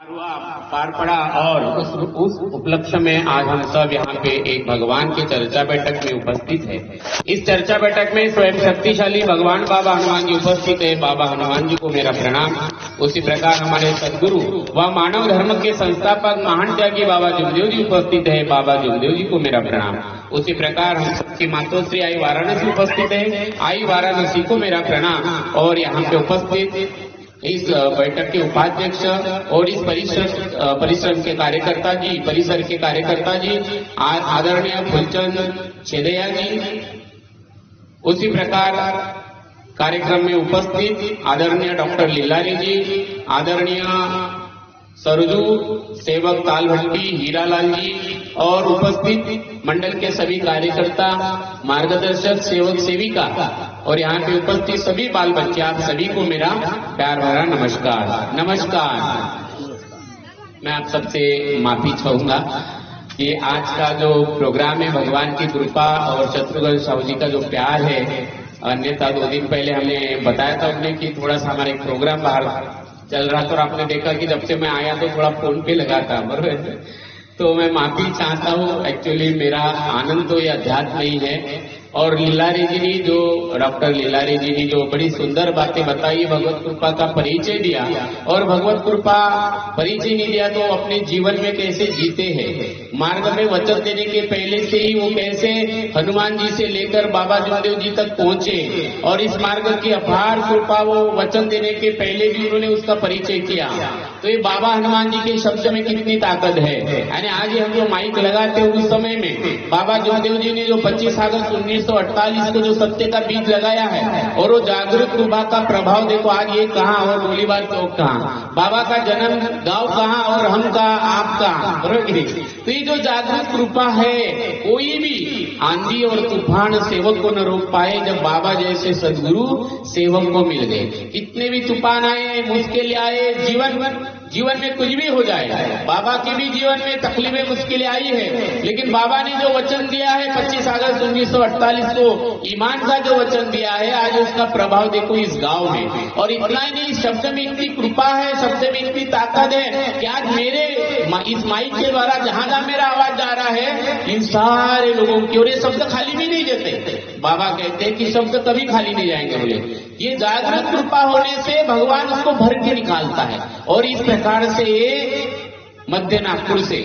हुआ पार पड़ा और उस उपलक्ष्य में आज हम सब यहाँ पे एक भगवान की चर्चा बैठक में उपस्थित है। इस चर्चा बैठक में स्वयं शक्तिशाली भगवान बाबा हनुमान जी उपस्थित है। बाबा हनुमान जी को मेरा प्रणाम। उसी प्रकार हमारे सदगुरु व मानव धर्म के संस्थापक महान त्यागी बाबा जुगदेव जी उपस्थित है। बाबा जुगदेव जी को मेरा प्रणाम। उसी प्रकार हम सबकी मातोश्री आई वाराणसी उपस्थित है। आई वाराणसी को मेरा प्रणाम। और यहाँ पे उपस्थित इस बैठक के उपाध्यक्ष और इस परिश्रम के कार्यकर्ता जी, परिसर के कार्यकर्ता जी आदरणीय फुलचंद छेदैया जी, उसी प्रकार कार्यक्रम में उपस्थित आदरणीय डॉक्टर लीलारी जी, आदरणीय सरजू सेवक तालभट्टी हीरालाल जी और उपस्थित मंडल के सभी कार्यकर्ता, मार्गदर्शक, सेवक, सेविका और यहाँ पे उपस्थित सभी बाल बच्चे, आप सभी को मेरा प्यार भरा नमस्कार। मैं आप सबसे माफी चाहूंगा कि आज का जो प्रोग्राम है भगवान की कृपा और शत्रुघ्न साहू जी का जो प्यार है, अन्यथा 2 दिन पहले हमने बताया था उन्हें कि थोड़ा सा हमारा एक प्रोग्राम बाहर चल रहा था और आपने देखा कि जब से मैं आया तो थोड़ा फोन पे लगा था, बराबर। तो मैं माफी चाहता हूँ। एक्चुअली मेरा आनंद तो ये अध्यात्म नहीं है। और लीलारी जी ने जो डॉक्टर लीलारी जी ने जो बड़ी सुंदर बातें बताई, भगवत कृपा का परिचय दिया और भगवत कृपा परिचय नहीं दिया तो अपने जीवन में कैसे जीते हैं, मार्ग में वचन देने के पहले से ही वो कैसे हनुमान जी से लेकर बाबा जुगदेव जी तक पहुंचे और इस मार्ग की अपार कृपा वो वचन देने के पहले भी उन्होंने उसका परिचय किया। तो ये बाबा हनुमान जी के शब्द में कितनी ताकत है। यानी आज हम जो माइक लगाते हैं उस समय में बाबा जुगदेव जी ने जो 25 अगस्त 1948 को जो सत्य का बीज लगाया है और वो जागृत कृपा का प्रभाव देखो आज ये कहाँ और गोलीबार चौक कहाँ, बाबा का जन्म गांव कहाँ और हम कहाँ, आप कहाँ, बरोबर। तो ये जो जागृत कृपा है कोई भी आंधी और तूफान सेवक को न रोक पाए जब बाबा जैसे सदगुरु सेवक को मिल गए। कितने भी तूफान आए, मुश्किल आए, जीवन में कुछ भी हो जाए, बाबा के भी जीवन में तकलीफें मुश्किलें आई है, लेकिन बाबा ने जो वचन दिया है 25 अगस्त 1948 को ईमान का जो वचन दिया है, आज उसका प्रभाव देखो इस गांव में। और इतना ही नहीं, शब्द में इतनी कृपा है, शब्द में इतनी ताकत है कि आज मेरे इस माइक के द्वारा जहां जहां मेरा आवाज जा रहा है इन सारे लोगों की, और ये शब्द खाली भी नहीं देते। बाबा कहते हैं कि शब्द कभी खाली नहीं जाएंगे बोले। ये जागृत कृपा होने से भगवान उसको भर के निकालता है। और इस प्रकार से मध्य नागपुर से,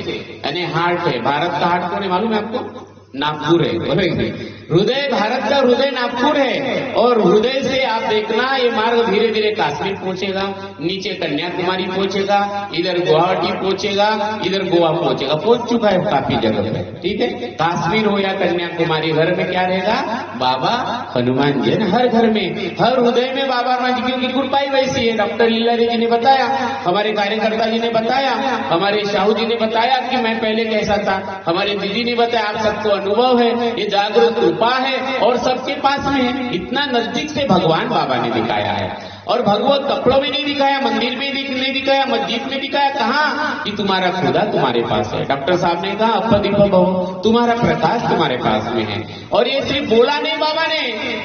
यानी हार्ट है, भारत का हार्ट कौन है मालूम है आपको? नागपुर है। हृदय, भारत का हृदय नागपुर है। और हृदय से आप देखना ये मार्ग धीरे धीरे कश्मीर पहुंचेगा, नीचे कन्याकुमारी पहुंचेगा, इधर गुवाहाटी पहुंचेगा, इधर गोवा पहुंचेगा, पहुंच चुका है काफी जगह पे, ठीक है। कश्मीर हो या कन्याकुमारी, घर में क्या रहेगा? बाबा हनुमान जी। हर घर में, हर हृदय में बाबा हनुमान जी, क्योंकि कृपा ही वैसी है। डॉक्टर लीलारी जी ने बताया, हमारे कार्यकर्ता जी ने बताया, हमारे साहू जी ने बताया कि मैं पहले कैसा था, हमारे दीदी ने बताया, आप सबको अनुभव है। ये जागृत कृपा है और सबके पास में है। इतना नजदीक से भगवान बाबा ने दिखाया है। और भगवत कपड़ों में नहीं दिखाया, मंदिर में नहीं दिखाया, मस्जिद में दिखाया, कहाँ कि तुम्हारा खुदा तुम्हारे पास है। डॉक्टर साहब ने कहा अपदीप भव, तुम्हारा प्रकाश तुम्हारे पास में है। और ये सिर्फ बोला नहीं बाबा ने,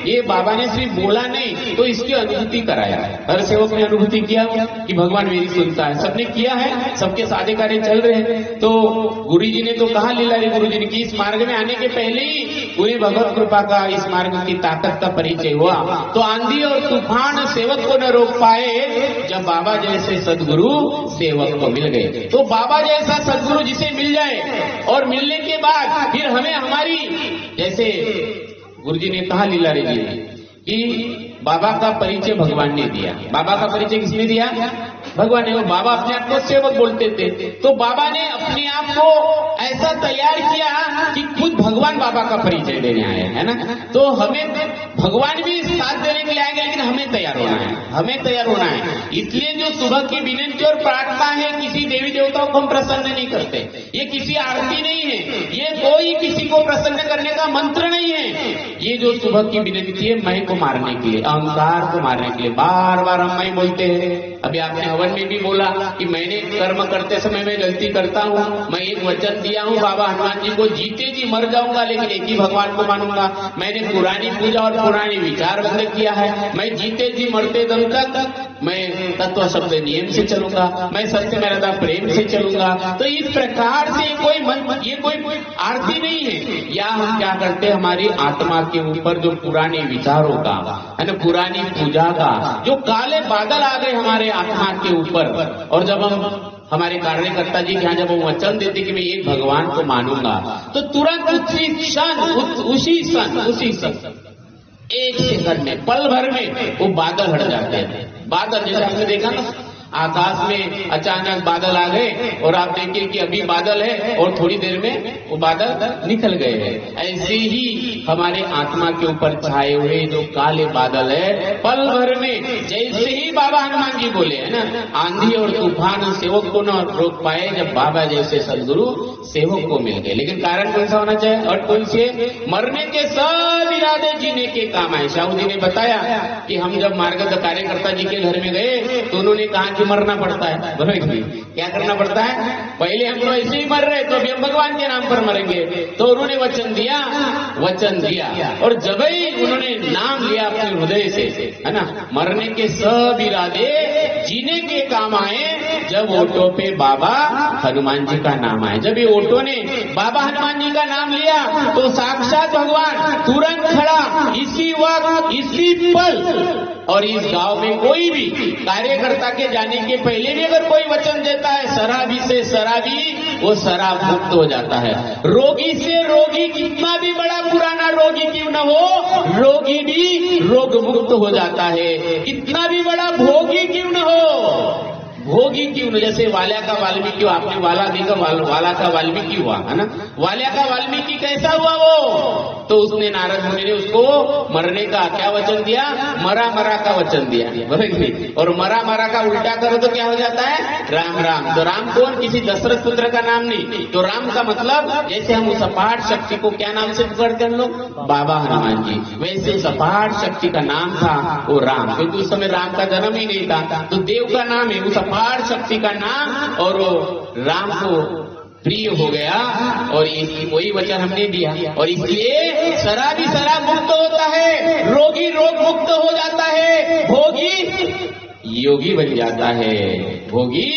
ये बाबा ने सिर्फ बोला नहीं तो इसकी अनुभूति कराया है। हर सेवक ने अनुभूति किया कि भगवान मेरी सुनता है, सबने किया है, सबके सादे कार्य चल रहे हैं। तो गुरु जी ने तो कहा, लीलारी गुरु जी ने, कि इस मार्ग में आने के पहले ही पूरी भगवत कृपा का, इस मार्ग की ताकत का परिचय हुआ। तो आंधी और तूफान सेवक को न रोक पाए जब बाबा जैसे सदगुरु सेवक को मिल गए। तो बाबा जैसा सदगुरु जिसे मिल जाए और मिलने के बाद फिर हमें हमारी, जैसे गुरु जी ने कहा लीलारी जी ने कि बाबा का परिचय भगवान ने दिया। बाबा का परिचय किसने दिया? भगवान ने। बाबा अपने आप को सेवक बोलते थे, तो बाबा ने अपने आप को ऐसा तैयार किया कि खुद भगवान बाबा का परिचय देने आए, है ना। तो हमें भगवान भी साथ देने के लिए आएंगे, लेकिन हमें तैयार होना है, हमें तैयार होना है। इसलिए जो सुबह की विनती और प्रार्थना है, किसी देवी देवताओं को हम प्रसन्न नहीं करते, ये किसी आरती नहीं है, ये कोई किसी को प्रसन्न करने का मंत्र नहीं है। ये जो सुबह की विनती है मैं को मारने के लिए, अहंकार को मारने के लिए। बार बार हम मैं बोलते हैं, अभी आपने हवन में भी बोला कि मैंने कर्म करते समय मैं गलती करता हूँ, मैं एक वचन दिया हूँ बाबा हनुमान जी को, जीते जी मर जाऊंगा लेकिन एक ही भगवान को मानूंगा। मैंने पुरानी पूजा और पुरानी विचार बंद किया है, मैं जीते जी मरते दम तक मैं तत्व शब्द नियम से चलूंगा, मैं सत्य मर्यादा प्रेम से चलूंगा। तो इस प्रकार से ये कोई आरती नहीं है। या हम क्या करते हैं, हमारी आत्मा के ऊपर जो पुराने विचारों का है ना, पुरानी पूजा का जो काले बादल आ गए हमारे आत्मा के ऊपर, और जब हम हमारे कार्यकर्ता जी के यहाँ जब वो वचन देते कि मैं एक भगवान को मानूंगा, तो तुरंत उसी क्षण एक सेकंड में, पल भर में वो बादल हट जाते हैं। बादल जैसे हमने देखा ना, आकाश में अचानक बादल आ गए और आप देखिए कि अभी बादल है और थोड़ी देर में वो बादल निकल गए हैं। ऐसे ही हमारे आत्मा के ऊपर छाए हुए जो काले बादल है, पल भर में, जैसे ही बाबा हनुमान जी बोले है ना, आंधी और तूफान सेवक को न रोक पाए, जब बाबा जैसे सदगुरु सेवक को मिल गए। लेकिन कारण कौन सा होना चाहिए? और कौन से? मरने के सब इरादे जीने के काम आए। शाहू जी ने बताया कि हम जब मार्गदर्शक कार्यकर्ता जी के घर में गए तो उन्होंने कहा कि मरना पड़ता है। बराबर, क्या करना पड़ता है? पहले हम लोग ऐसे ही मर रहे, तो अभी हम भगवान के नाम पर मरेंगे। तो उन्होंने वचन दिया, और जब ही उन्होंने नाम लिया अपने हृदय से, है ना, मरने के सब इरादे जीने के काम आए जब ओटो पे बाबा हनुमान जी का नाम आए। जब ये ओटो ने बाबा हनुमान जी का नाम लिया तो साक्षात भगवान तुरंत खड़ा, इसी वक्त, इसी पल। और इस गांव में कोई भी कार्यकर्ता के जाने के पहले भी अगर कोई वचन देता है शराबी से शराबी, वो शराब मुक्त हो जाता है। रोगी से रोगी, कितना भी बड़ा पुराना रोगी क्यों न हो, रोगी भी रोग मुक्त हो जाता है। कितना भी बड़ा भोगी क्यों न हो, भोगी क्यों न, जैसे वाल्या का वाल्मीकि, आपने वाला देखा, वाला का वाल्मीकि हुआ है ना। वाल्या का वाल्मीकि कैसा हुआ वो? तो उसने नारद मुनि ने उसको मरने का क्या वचन दिया? मरा मरा का वचन दिया। और मरा मरा का उल्टा करो तो क्या हो जाता है? राम राम। तो राम कौन? किसी दशरथ पुत्र का नाम नहीं। तो राम का मतलब, जैसे हम उस अपार शक्ति को क्या नाम से पुकारते हैं हम लोग? बाबा हनुमान जी। वैसे उस अपार शक्ति का नाम था वो राम, क्योंकि उस समय राम का जन्म ही नहीं था। तो देव का नाम है उस अपार शक्ति का नाम, और वो राम को प्रिय हो गया। और वही वचन हमने दिया, और इसलिए शराबी शराब मुक्त होता है, रोगी रोग मुक्त हो जाता है, भोगी योगी बन जाता है, भोगी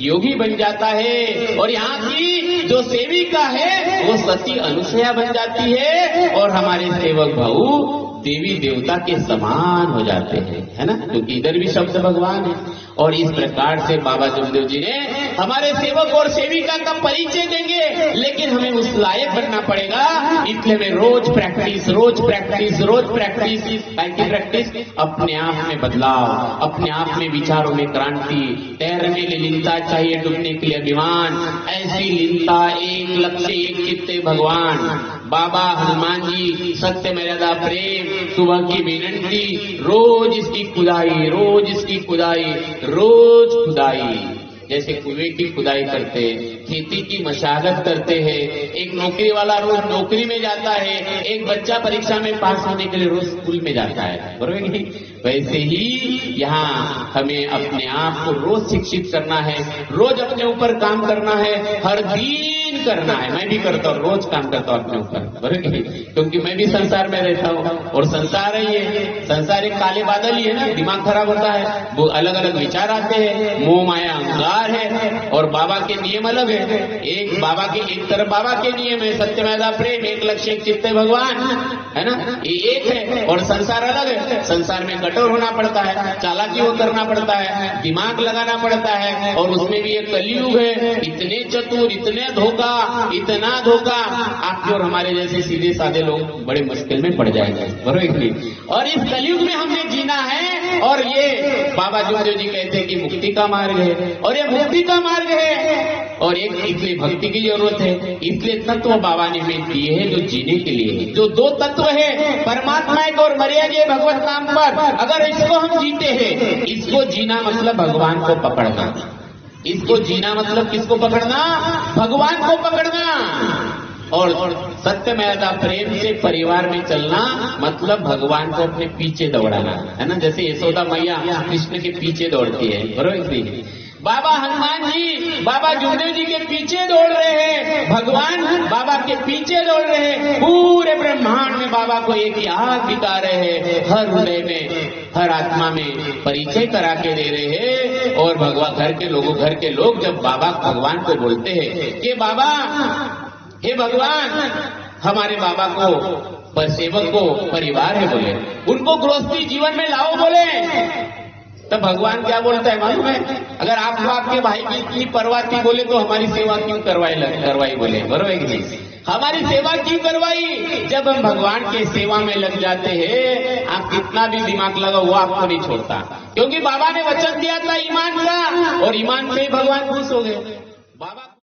योगी बन जाता है। और यहाँ की जो सेविका है वो सती अनुसया बन जाती है, और हमारे सेवक भाऊ देवी देवता के समान हो जाते हैं, है ना, क्योंकि इधर भी शब्द भगवान है। और इस प्रकार से बाबा जमदेव जी ने हमारे सेवक और सेविका का परिचय देंगे, लेकिन हमें उस लायक बनना पड़ेगा। इसलिए में रोज प्रैक्टिस, अपने आप में बदलाव, अपने आप में विचारों में क्रांति। तैरने के लिए लीनता चाहिए, डूबने के लिए अभिमान। ऐसी लीनता, एक लक्ष्य, एक चित्त भगवान। बाबा हनुमान जी सत्य मर्यादा प्रेम, सुबह की विनंती, रोज इसकी खुदाई, रोज खुदाई। जैसे कुएं की खुदाई करते, खेती की मशागत करते हैं। एक नौकरी वाला रोज नौकरी में जाता है, एक बच्चा परीक्षा में पास होने के लिए रोज स्कूल में जाता है, बरोबर नहीं? वैसे ही यहाँ हमें अपने आप को रोज शिक्षित करना है, रोज अपने ऊपर काम करना है, हर दिन करना है। मैं भी करता हूँ, रोज काम करता हूँ अपने ऊपर, बरोबर नहीं? क्योंकि मैं भी संसार में रहता हूँ, और संसार है ये, संसार एक काले बादल ही है ना। दिमाग खराब होता है, वो अलग अलग विचार आते हैं, मोह माया अहंकार है, और बाबा के नियम अलग है। एक बाबा के, एक तरफ बाबा के नियम है, सत्य मर्यादा प्रेम, एक लक्ष्य, एक चित्त भगवान, है ना, ये एक है। और संसार अलग है, संसार में कठोर होना पड़ता है, चालाकी वो करना पड़ता है, दिमाग लगाना पड़ता है, और उसमें भी एक कलयुग है। इतने चतुर, इतना धोखा, आपके और हमारे जैसे सीधे साधे लोग बड़े मुश्किल में पड़ जाएंगे, बरोबर। और इस कलयुग में हमने जीना है, और ये बाबा जमदेव जी कहते हैं कि मुक्ति का मार्ग है, और ये मुक्ति का मार्ग है। और एक इसलिए भक्ति की जरूरत है, इसलिए तत्व बाबा ने हमें दिए हैं जो जीने के लिए। जो दो तत्व है, परमात्मा एक और मर्यादा भगवत नाम पर, अगर इसको हम जीते हैं, इसको जीना मतलब भगवान को पकड़ना। इसको जीना मतलब किसको पकड़ना? भगवान को पकड़ना। और सत्य मर्यादा प्रेम से परिवार में चलना मतलब भगवान को अपने पीछे दौड़ाना, है ना। जैसे यशोदा मैया कृष्ण के पीछे दौड़ती है, बरोबर नहीं। बाबा हनुमान जी बाबा जुगदेव जी के पीछे दौड़ रहे हैं, भगवान बाबा के पीछे दौड़ रहे हैं, पूरे ब्रह्मांड में बाबा को एक याद दिखा रहे हैं, हर हृदय में हर आत्मा में परिचय करा के दे रहे हैं। और भगवान घर के लोग जब बाबा भगवान को बोलते हैं कि बाबा, हे भगवान, हमारे बाबा को सेवक को परिवार है बोले, उनको गृहस्थी जीवन में लाओ बोले, तो भगवान क्या बोलता है मालूम है? अगर आपको आपके भाई की इतनी परवाह थी बोले तो हमारी सेवा क्यों करवाई बोले, बरोबर है कि नहीं? हमारी सेवा क्यों करवाई? जब हम भगवान के सेवा में लग जाते हैं, आप कितना भी दिमाग लगाओ वो आपको नहीं छोड़ता, क्योंकि बाबा ने वचन दिया था ईमान का, और ईमान से ही भगवान खुश हो गए। बाबा